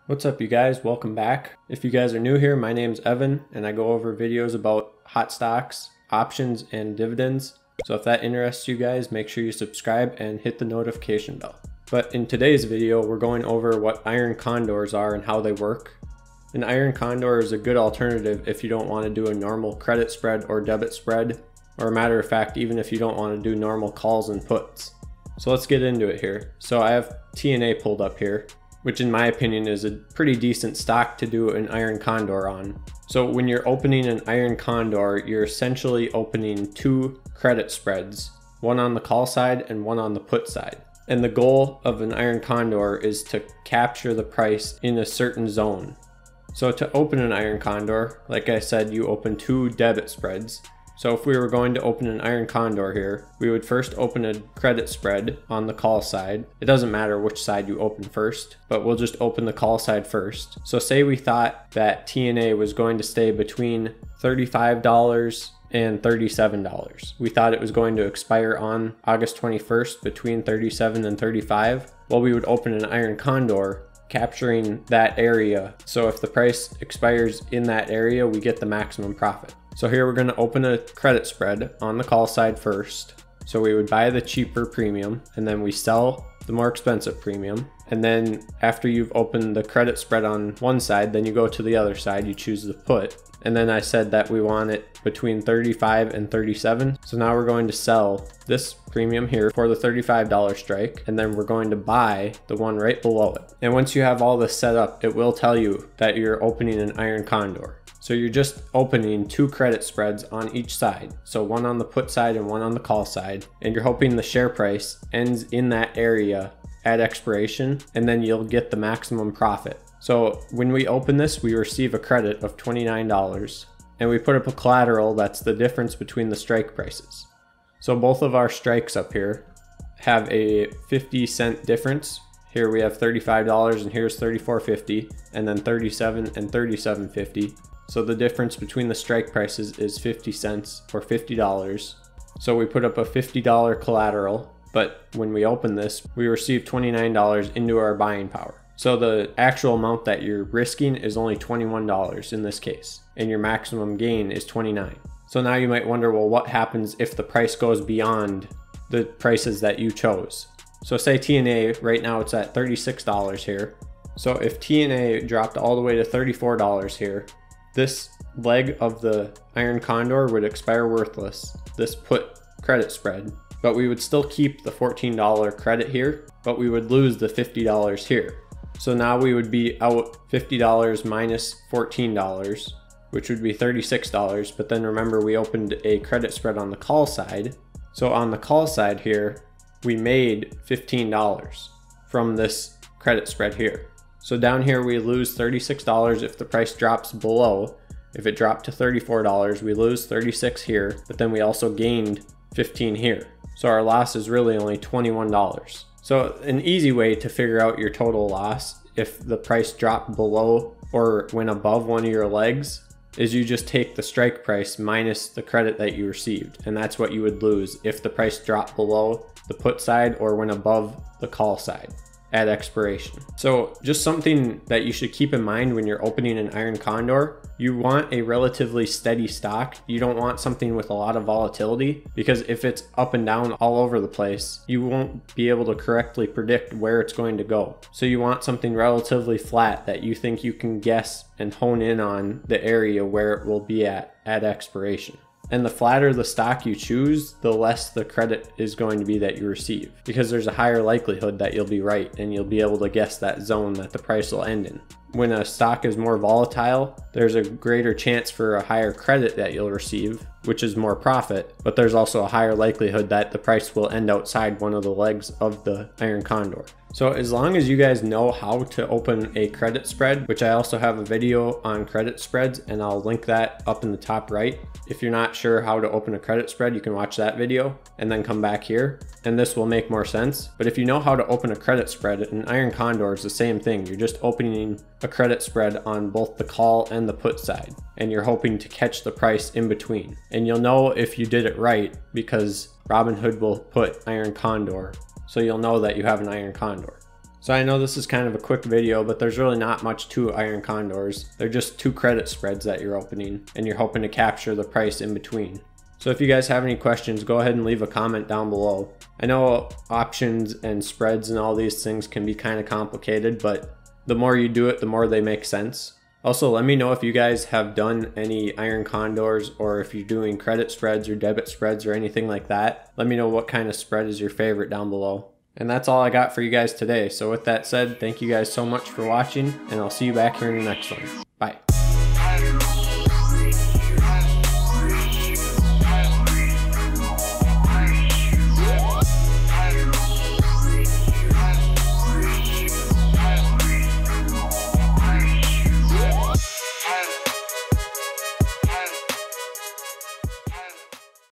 What's up, you guys? Welcome back. If you guys are new here, my name's Evan and I go over videos about hot stocks, options, and dividends. So if that interests you guys, make sure you subscribe and hit the notification bell. But in today's video, we're going over what Iron Condors are and how they work. An Iron Condor is a good alternative if you don't want to do a normal credit spread or debit spread, or a matter of fact, even if you don't want to do normal calls and puts. So let's get into it here. So I have TNA pulled up here, which in my opinion is a pretty decent stock to do an Iron Condor on. So when you're opening an Iron Condor, you're essentially opening two credit spreads, one on the call side and one on the put side. And the goal of an Iron Condor is to capture the price in a certain zone. So to open an Iron Condor, like I said, you open two debit spreads. So if we were going to open an Iron Condor here, we would first open a credit spread on the call side. It doesn't matter which side you open first, but we'll just open the call side first. So say we thought that TNA was going to stay between $35 and $37. We thought it was going to expire on August 21st between 37 and 35. Well, we would open an Iron Condor capturing that area. So if the price expires in that area, we get the maximum profit. So here we're going to open a credit spread on the call side first. So we would buy the cheaper premium and then we sell the more expensive premium. And then after you've opened the credit spread on one side, then you go to the other side, you choose the put. And then I said that we want it between 35 and 37. So now we're going to sell this premium here for the $35 strike, and then we're going to buy the one right below it. And once you have all this set up, it will tell you that you're opening an Iron Condor. So you're just opening two credit spreads on each side. So one on the put side and one on the call side. And you're hoping the share price ends in that area at expiration, and then you'll get the maximum profit. So when we open this, we receive a credit of $29 and we put up a collateral that's the difference between the strike prices. So both of our strikes up here have a 50-cent difference. Here we have $35 and here's $34.50, and then $37 and $37.50. So the difference between the strike prices is 50 cents or $50. So we put up a $50 collateral, but when we open this, we receive $29 into our buying power. So the actual amount that you're risking is only $21 in this case, and your maximum gain is $29. So now you might wonder, well, what happens if the price goes beyond the prices that you chose? So say TNA, right now it's at $36 here. So if TNA dropped all the way to $34 here, this leg of the Iron Condor would expire worthless, this put credit spread, but we would still keep the $14 credit here, but we would lose the $50 here. So now we would be out $50 minus $14, which would be $36. But then remember, we opened a credit spread on the call side. So on the call side here, we made $15 from this credit spread here. So down here, we lose $36 if the price drops below. If it dropped to $34, we lose $36 here, but then we also gained $15 here. So our loss is really only $21. So an easy way to figure out your total loss if the price dropped below or went above one of your legs is you just take the strike price minus the credit that you received. And that's what you would lose if the price dropped below the put side or went above the call side at expiration. So just something that you should keep in mind when you're opening an Iron Condor, you want a relatively steady stock. You don't want something with a lot of volatility, because if it's up and down all over the place, you won't be able to correctly predict where it's going to go. So you want something relatively flat that you think you can guess and hone in on the area where it will be at expiration. And the flatter the stock you choose, the less the credit is going to be that you receive, because there's a higher likelihood that you'll be right and you'll be able to guess that zone that the price will end in. When a stock is more volatile, there's a greater chance for a higher credit that you'll receive, which is more profit, but there's also a higher likelihood that the price will end outside one of the legs of the Iron Condor. So as long as you guys know how to open a credit spread, which I also have a video on credit spreads and I'll link that up in the top right. If you're not sure how to open a credit spread, you can watch that video and then come back here and this will make more sense. But if you know how to open a credit spread, an Iron Condor is the same thing. You're just opening a credit spread on both the call and the put side, and you're hoping to catch the price in between. And you'll know if you did it right because Robinhood will put Iron Condor, so you'll know that you have an Iron Condor. So I know this is kind of a quick video, but there's really not much to Iron Condors. They're just two credit spreads that you're opening, and you're hoping to capture the price in between. So if you guys have any questions, go ahead and leave a comment down below. I know options and spreads and all these things can be kind of complicated, but the more you do it, the more they make sense. Also, let me know if you guys have done any Iron Condors, or if you're doing credit spreads or debit spreads or anything like that. Let me know what kind of spread is your favorite down below. And that's all I got for you guys today. So with that said, thank you guys so much for watching, and I'll see you back here in the next one.